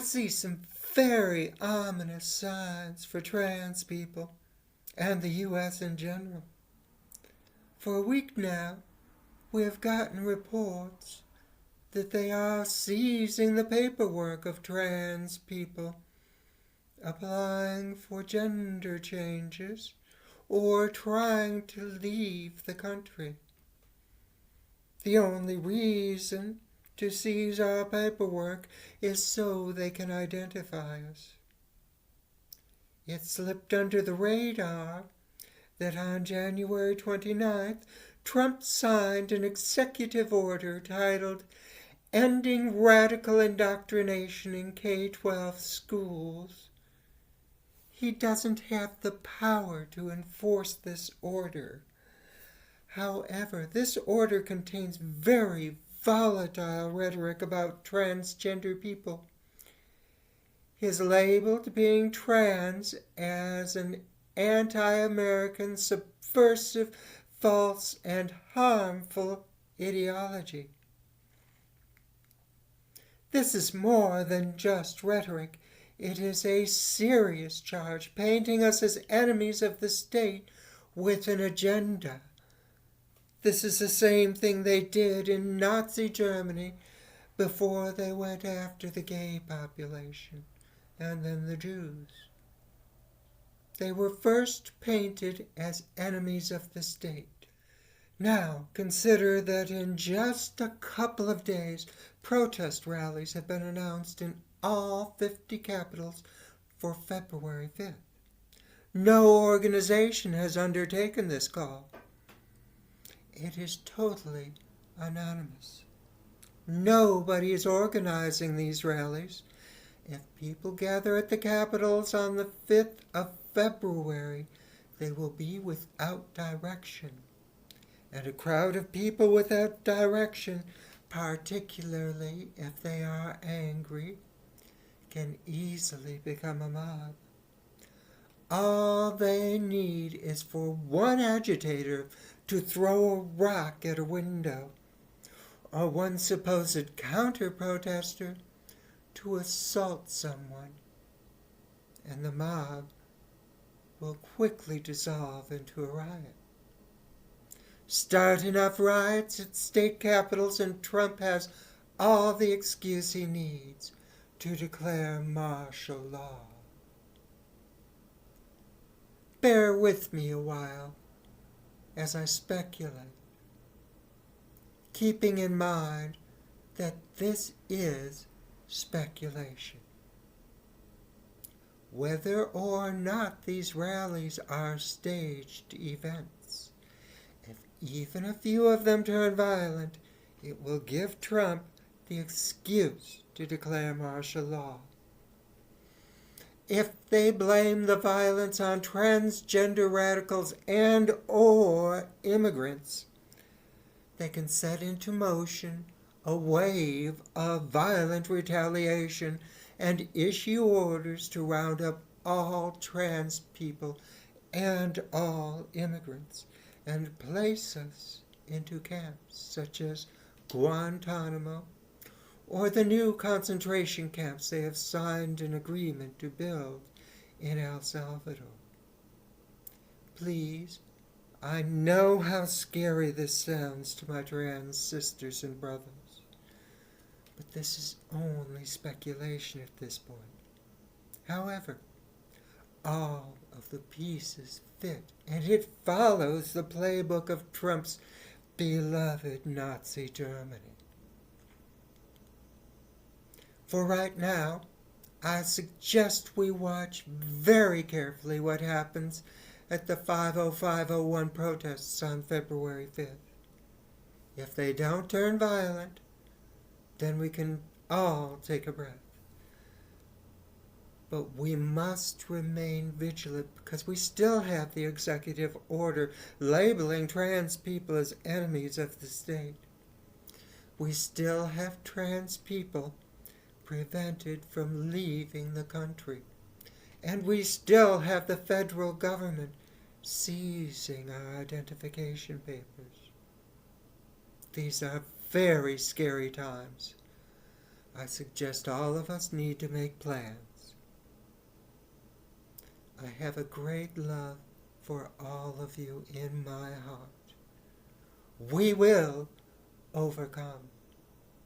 I see some very ominous signs for trans people and the U.S. in general. For a week now, we have gotten reports that they are seizing the paperwork of trans people, applying for gender changes, or trying to leave the country. The only reason to seize our paperwork is so they can identify us. It slipped under the radar that on January 29th, Trump signed an executive order titled Ending Radical Indoctrination in K-12 Schools. He doesn't have the power to enforce this order. However, this order contains very volatile rhetoric about transgender people. He is labeled being trans as an anti-American, subversive, false, and harmful ideology. This is more than just rhetoric. It is a serious charge, painting us as enemies of the state with an agenda. This is the same thing they did in Nazi Germany before they went after the gay population and then the Jews. They were first painted as enemies of the state. Now, consider that in just a couple of days, protest rallies have been announced in all 50 capitals for February 5th. No organization has undertaken this call. It is totally anonymous. Nobody is organizing these rallies. If people gather at the capitals on the 5th of February, they will be without direction. And a crowd of people without direction, particularly if they are angry, can easily become a mob. All they need is for one agitator to throw a rock at a window, or one supposed counter-protester to assault someone, and the mob will quickly dissolve into a riot. Start enough riots at state capitals and Trump has all the excuse he needs to declare martial law. Bear with me a while as I speculate, keeping in mind that this is speculation. Whether or not these rallies are staged events, if even a few of them turn violent, it will give Trump the excuse to declare martial law. If they blame the violence on transgender radicals and or immigrants, they can set into motion a wave of violent retaliation and issue orders to round up all trans people and all immigrants and place us into camps such as Guantanamo or the new concentration camps they have signed an agreement to build in El Salvador. Please, I know how scary this sounds to my trans sisters and brothers, but this is only speculation at this point. However, all of the pieces fit, and it follows the playbook of Trump's beloved Nazi Germany. For right now, I suggest we watch very carefully what happens at the 50501 protests on February 5th. If they don't turn violent, then we can all take a breath. But we must remain vigilant because we still have the executive order labeling trans people as enemies of the state. We still have trans people prevented from leaving the country. And we still have the federal government seizing our identification papers. These are very scary times. I suggest all of us need to make plans. I have a great love for all of you in my heart. We will overcome.